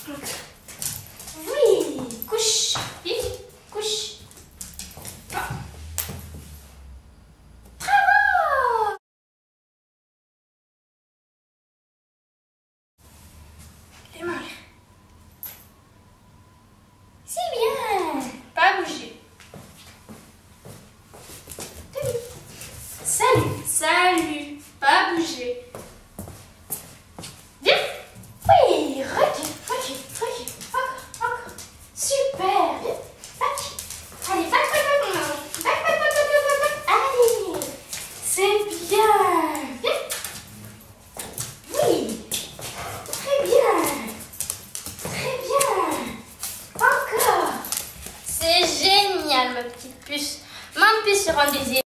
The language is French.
Oui, couche, vite, couche. Ah. Bravo! Les mains. C'est bien. Pas bouger. Salut, salut. Pas bouger. Viens. Oui, recule, recule, recule. Encore. Super. Viens. Back. Allez, back. Allez. C'est bien. Viens. Oui. Très bien. Très bien. Encore. C'est génial, ma petite puce. Main de puce sur un désir.